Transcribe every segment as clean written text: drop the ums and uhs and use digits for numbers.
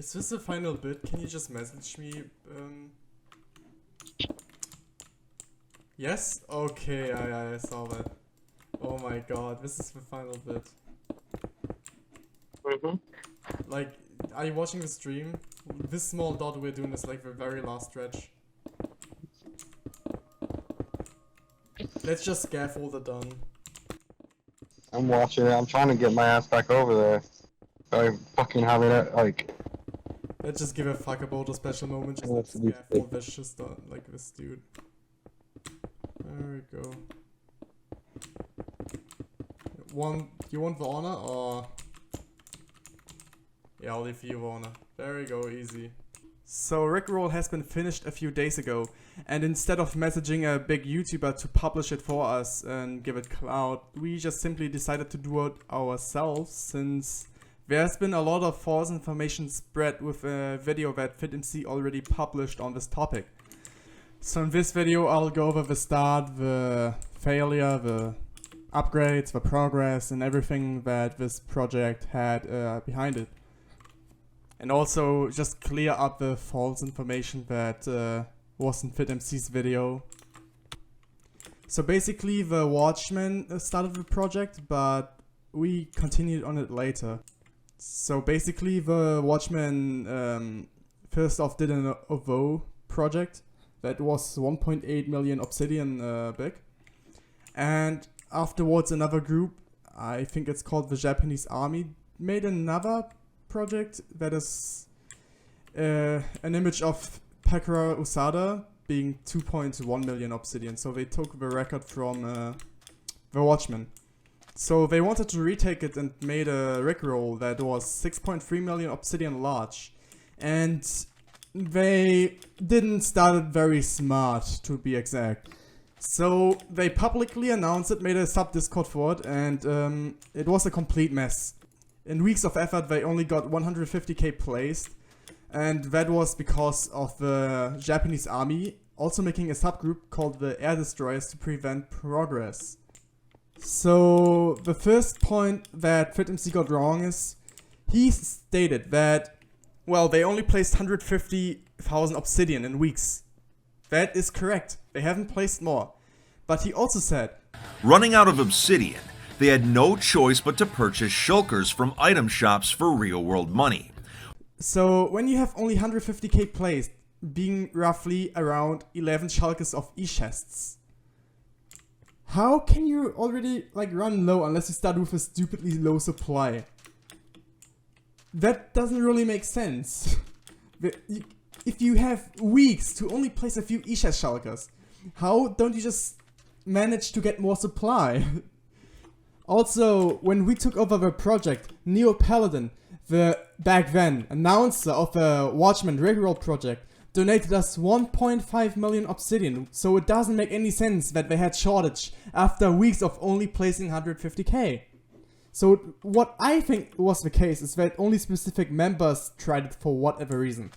Is this the final bit? Can you just message me? Yes? Okay, I saw that. Oh my god, this is the final bit. Like, are you watching the stream? This small dot we're doing is like the very last stretch. Let's just scaffold done. I'm watching it. I'm trying to get my ass back over there. I fucking having it like. Let's just give a fuck about a special moment. Just Oh, let's it's scaffold this just like this dude. There we go. You want the honor or? Yeah, I'll leave you the honor. There we go, easy. So RICKROLL has been finished a few days ago, and instead of messaging a big YouTuber to publish it for us and give it clout, we just simply decided to do it ourselves, since there's been a lot of false information spread with a video that FitMC already published on this topic. So in this video I'll go over the start, the failure, the upgrades, the progress, and everything that this project had behind it. And also just clear up the false information that was in FitMC's video. So basically the Watchman started the project, but we continued on it later. So basically the Watchman first off did an OVO project that was 1.8 million obsidian big. And afterwards another group, I think it's called the Japanese Army, made another project that is an image of Pakura Usada being 2.1 million obsidian. So they took the record from the Watchman. So they wanted to retake it and made a RICKROLL that was 6.3 million obsidian large. And they didn't start it very smart, to be exact. So they publicly announced it, made a sub Discord for it, and it was a complete mess. In weeks of effort they only got 150k placed, and that was because of the Japanese army also making a subgroup called the Air Destroyers to prevent progress. So the first point that FitMC got wrong is, he stated that, well, they only placed 150,000 obsidian in weeks. That is correct, they haven't placed more. But he also said, running out of obsidian, they had no choice but to purchase shulkers from item shops for real-world money. So when you have only 150k placed, being roughly around 11 shulkers of e-chests, how can you already like run low unless you start with a stupidly low supply? That doesn't really make sense. If you have weeks to only place a few e-chest shulkers, how don't you just manage to get more supply? Also, when we took over the project, Neo Paladin, the back then announcer of the Watchman RICKROLL project, donated us 1.5 million obsidian, so it doesn't make any sense that they had shortage after weeks of only placing 150k. So what I think was the case is that only specific members tried it for whatever reason.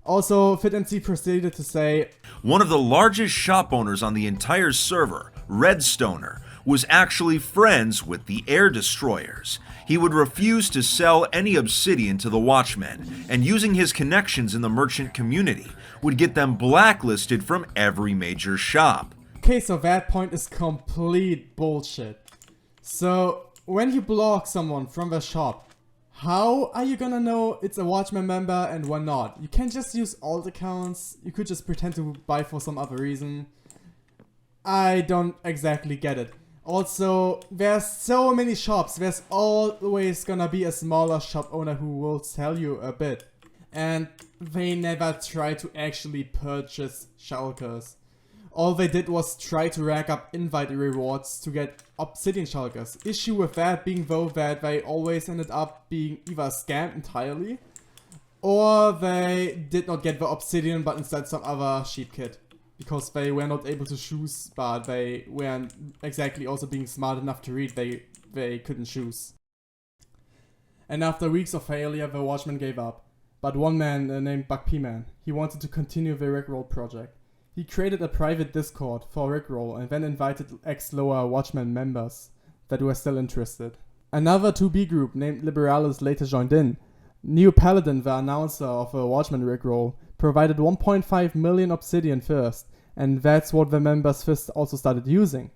Also, FitMC proceeded to say, one of the largest shop owners on the entire server, Redstoner, was actually friends with the Air Destroyers. He would refuse to sell any obsidian to the Watchmen, and using his connections in the merchant community, would get them blacklisted from every major shop. Okay, so that point is complete bullshit. So, when you block someone from the shop, how are you gonna know it's a Watchman member and one not? You can't just use alt accounts, you could just pretend to buy for some other reason. I don't exactly get it. Also, there's so many shops, there's always gonna be a smaller shop owner who will sell you a bit. And they never try to actually purchase shulkers. All they did was try to rack up invite rewards to get obsidian shulkers. Issue with that being though that they always ended up being either scammed entirely, or they did not get the obsidian but instead some other sheep kit. Because they were not able to choose, but they weren't exactly also being smart enough to read, they couldn't choose. And after weeks of failure, the Watchman gave up. But one man named BugPeeman, he wanted to continue the RICKROLL project. He created a private Discord for RICKROLL and then invited ex-lower Watchman members that were still interested. Another 2B group named Liberalis later joined in. Neo Paladin, the announcer of a Watchman Rickroll, provided 1.5 million obsidian first, and that's what the members first also started using.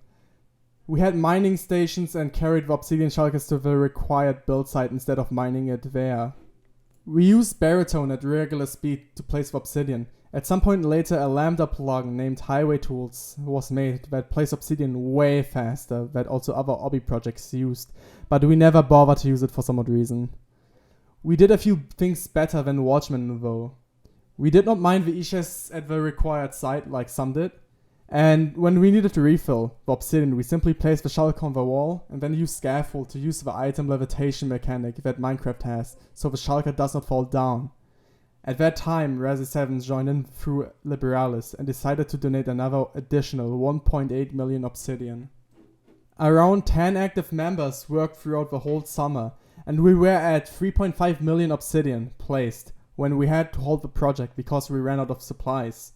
We had mining stations and carried the obsidian shulkers to the required build site instead of mining it there. We used baritone at regular speed to place the obsidian. At some point later, a lambda plug named Highway Tools was made that placed obsidian way faster that also other obby projects used, but we never bothered to use it for some odd reason. We did a few things better than Watchmen though. We did not mine the issues at the required site like some did, and when we needed to refill the obsidian, we simply placed the shulker on the wall and then used scaffold to use the item levitation mechanic that Minecraft has, so the shulker does not fall down. At that time, Resi7 joined in through Liberalis and decided to donate another additional 1.8 million obsidian. Around 10 active members worked throughout the whole summer, and we were at 3.5 million obsidian placed when we had to halt the project because we ran out of supplies.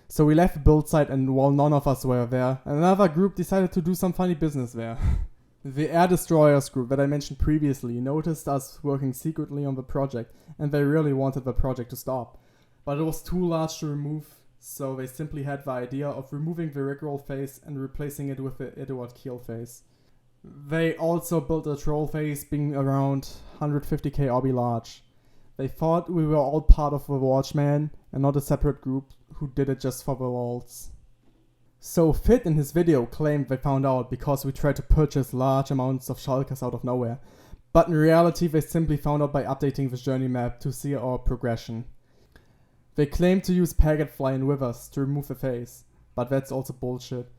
So we left the build site, and while none of us were there, another group decided to do some funny business there. The Air Destroyers group that I mentioned previously noticed us working secretly on the project, and they really wanted the project to stop. But it was too large to remove, so they simply had the idea of removing the Rickroll phase and replacing it with the Edward Keel phase. They also built a troll phase being around 150k obby large. They thought we were all part of the Watchman and not a separate group who did it just for the lols. So Fit in his video claimed they found out because we tried to purchase large amounts of shulkers out of nowhere, but in reality they simply found out by updating the journey map to see our progression. They claimed to use Packetfly and Withers to remove the phase, but that's also bullshit.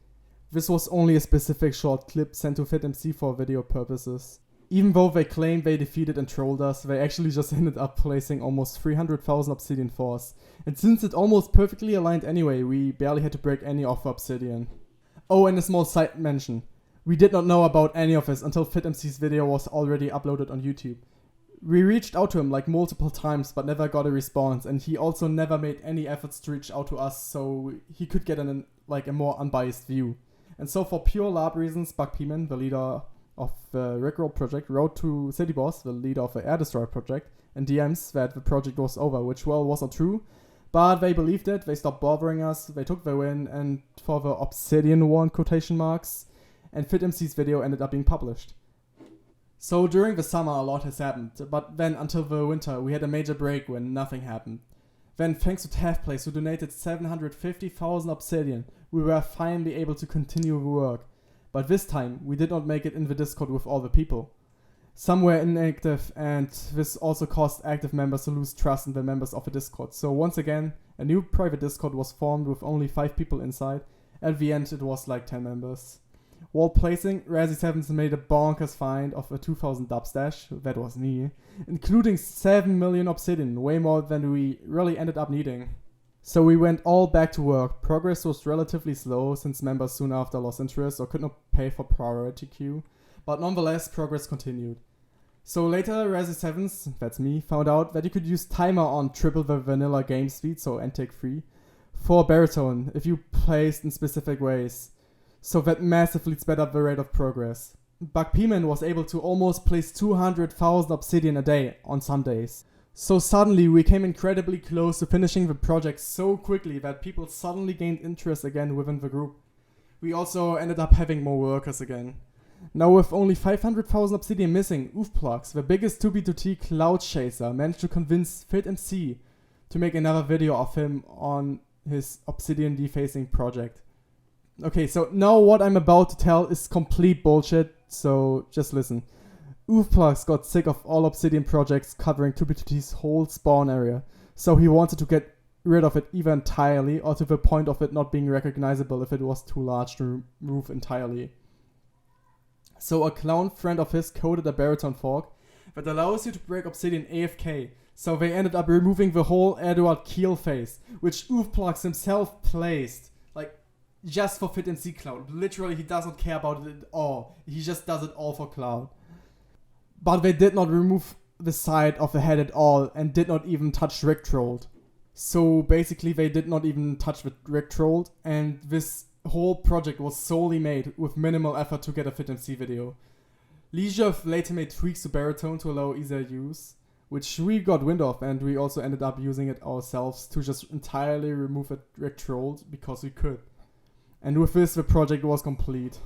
This was only a specific short clip sent to FitMC for video purposes. Even though they claimed they defeated and trolled us, they actually just ended up placing almost 300,000 obsidian force. And since it almost perfectly aligned anyway, we barely had to break any of the obsidian. Oh, and a small side mention. We did not know about any of this until FitMC's video was already uploaded on YouTube. We reached out to him like multiple times but never got a response, and he also never made any efforts to reach out to us so he could get a more unbiased view. And so for pure lab reasons, BugPeeman, the leader of the Rickroll project, wrote to City Boss, the leader of the Air Destroyer project, and DMs that the project was over, which well was not true, but they believed it, they stopped bothering us, they took the win, and for the Obsidian won quotation marks, and FitMC's video ended up being published. So during the summer a lot has happened, but then until the winter we had a major break when nothing happened. Then thanks to TAFPlace who donated 750,000 obsidian, we were finally able to continue the work. But this time, we did not make it in the Discord with all the people. Some were inactive, and this also caused active members to lose trust in the members of the Discord. So once again, a new private Discord was formed with only 5 people inside. At the end, it was like 10 members. While placing, Resi7 made a bonkers find of a 2000 dub stash, that was me, including 7 million obsidian, way more than we really ended up needing. So we went all back to work. Progress was relatively slow since members soon after lost interest or could not pay for priority queue, but nonetheless progress continued. So later Resi7, that's me, found out that you could use timer on triple the vanilla game speed, so NTake 3, for baritone if you placed in specific ways. So that massively sped up the rate of progress. BugPeeman was able to almost place 200,000 obsidian a day on some days. So suddenly we came incredibly close to finishing the project so quickly that people suddenly gained interest again within the group. We also ended up having more workers again. Now with only 500,000 obsidian missing, Oofplugs, the biggest 2B2T cloud chaser, managed to convince FitMC to make another video of him on his obsidian defacing project. Okay, so now what I'm about to tell is complete bullshit, so just listen. Oofplugs got sick of all obsidian projects covering 2B2T's whole spawn area, so he wanted to get rid of it either entirely or to the point of it not being recognizable if it was too large to remove entirely. So a clown friend of his coded a baritone fork that allows you to break obsidian AFK, so they ended up removing the whole Edward Keel phase, which Oofplugs himself placed, just for FitMC Cloud. Literally, he doesn't care about it at all. He just does it all for Cloud. But they did not remove the side of the head at all and did not even touch RICKROLL. So basically, they did not even touch the RICKROLL, and this whole project was solely made with minimal effort to get a FitMC video. Leisure later made tweaks to baritone to allow easier use, which we got wind of, and we also ended up using it ourselves to just entirely remove it RICKROLL because we could. And with this, the project was complete.